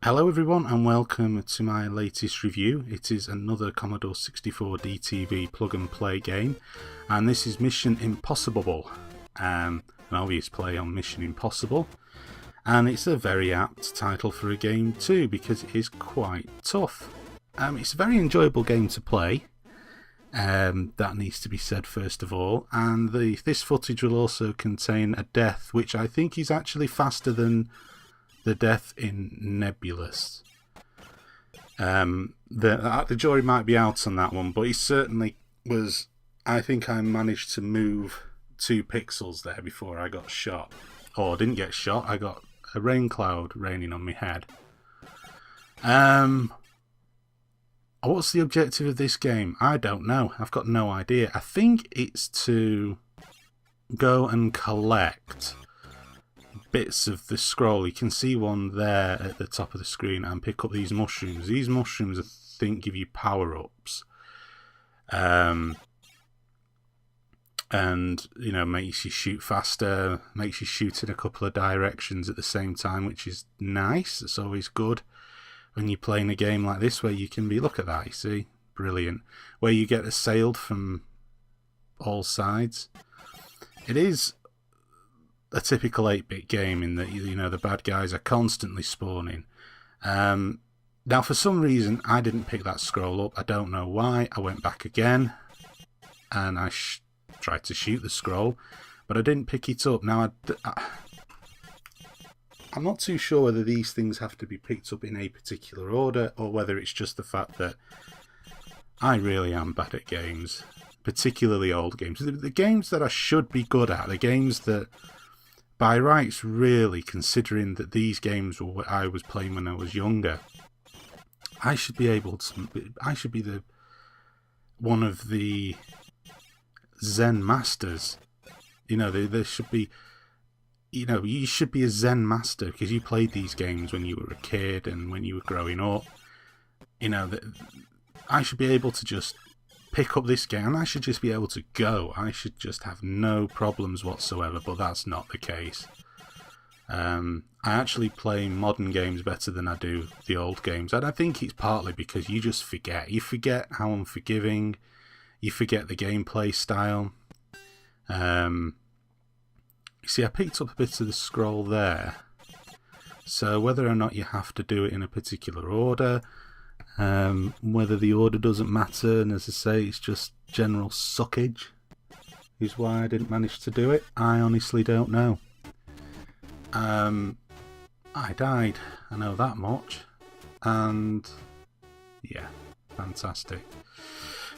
Hello everyone and welcome to my latest review. It is another Commodore 64 DTV plug and play game, and this is Mission Impossibubble, an obvious play on Mission Impossible, and it's a very apt title for a game too because it is quite tough. It's a very enjoyable game to play, that needs to be said first of all, and this footage will also contain a death which I think is actually faster than the death in Nebulous. The jury might be out on that one, but he certainly was. I think I managed to move 2 pixels there before I got shot. Or didn't get shot, I got a rain cloud raining on my head. What's the objective of this game? I don't know. I've got no idea. I think it's to go and collect bits of the scroll. You can see one there at the top of the screen, and pick up these mushrooms. These mushrooms I think give you power-ups, and you know, makes you shoot faster, makes you shoot in a couple of directions at the same time, which is nice. It's always good when you're playing a game like this where you can be, look at that, you see, brilliant, where you get assailed from all sides. It is a typical 8-bit game in that, you know, the bad guys are constantly spawning. Now for some reason I didn't pick that scroll up. I don't know why. I went back again and I tried to shoot the scroll, but I didn't pick it up. Now I'm not too sure whether these things have to be picked up in a particular order or whether it's just the fact that I really am bad at games, particularly old games. The games that I should be good at, the games that by rights, really, considering that these games were what I was playing when I was younger, I should be able to. I should be one of the Zen masters. You know, there should be. You know, you should be a Zen master because you played these games when you were a kid and when you were growing up. You know, I should be able to just pick up this game and I should just be able to go. I should just have no problems whatsoever, but that's not the case. I actually play modern games better than I do the old games, and I think it's partly because you just forget. You forget how unforgiving, you forget the gameplay style. You see, I picked up a bit of the scroll there, so whether or not you have to do it in a particular order, whether the order doesn't matter, and as I say, it's just general suckage, is why I didn't manage to do it. I honestly don't know. I died, I know that much, and yeah, fantastic.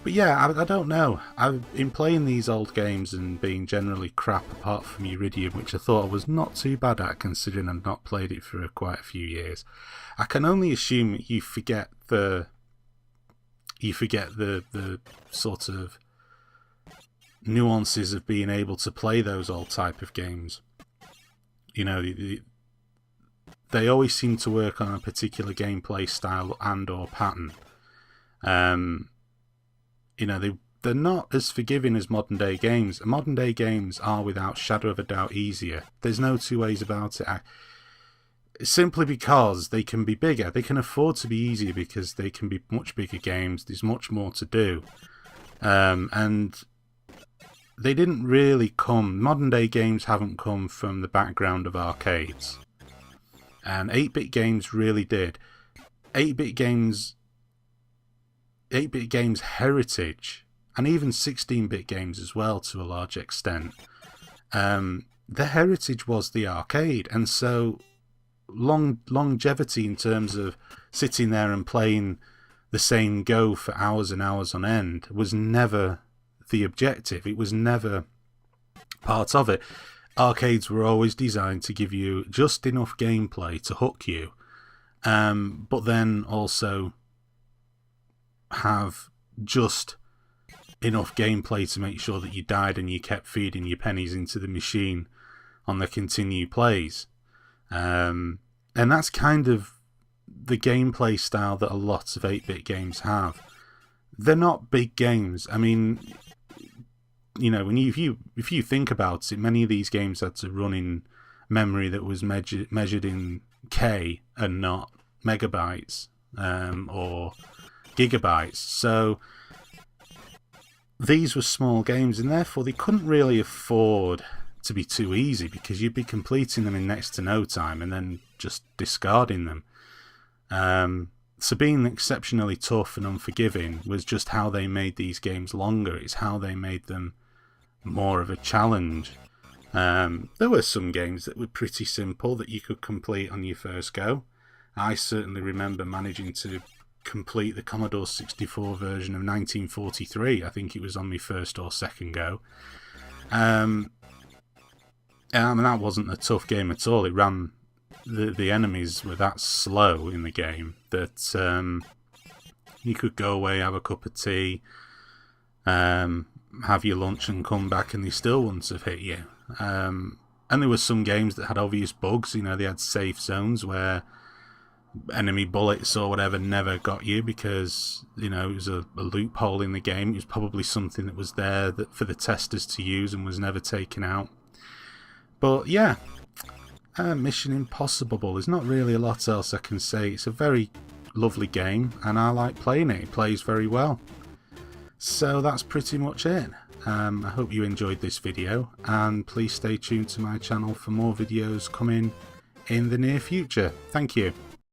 But yeah, I don't know. I've been playing these old games and being generally crap apart from Iridium, which I thought I was not too bad at considering I've not played it for quite a few years. I can only assume you forget the sort of nuances of being able to play those old type of games. You know, they always seem to work on a particular gameplay style and or pattern. You know, they're not as forgiving as modern day games. Modern day games are without shadow of a doubt easier. There's no two ways about it. Simply because they can be bigger. They can afford to be easier because they can be much bigger games. There's much more to do. And they didn't really come... Modern day games haven't come from the background of arcades. And 8-bit games really did. 8-bit games heritage, and even 16-bit games as well to a large extent, the heritage was the arcade, and so longevity in terms of sitting there and playing the same go for hours and hours on end was never the objective. It was never part of it. Arcades were always designed to give you just enough gameplay to hook you, but then also have just enough gameplay to make sure that you died and you kept feeding your pennies into the machine on the continued plays. And that's kind of the gameplay style that a lot of 8-bit games have. They're not big games. I mean, you know, if you think about it, many of these games had to run in memory that was measured in K and not megabytes or gigabytes. So these were small games, and therefore they couldn't really afford to be too easy, because you'd be completing them in next to no time and then just discarding them. So being exceptionally tough and unforgiving was just how they made these games longer. It's how they made them more of a challenge. There were some games that were pretty simple that you could complete on your first go. I certainly remember managing to complete the Commodore 64 version of 1943. I think it was on my first or second go. I mean, that wasn't a tough game at all. It ran... The enemies were that slow in the game that you could go away, have a cup of tea, have your lunch and come back, and they still wouldn't have hit you. And there were some games that had obvious bugs. You know, they had safe zones where enemy bullets or whatever never got you, because, you know, it was a loophole in the game. It was probably something that was there for the testers to use and was never taken out. But yeah, Mission Impossibubble. There's not really a lot else I can say. It's a very lovely game, and I like playing it. It plays very well. So that's pretty much it. I hope you enjoyed this video, and please stay tuned to my channel for more videos coming in the near future. Thank you.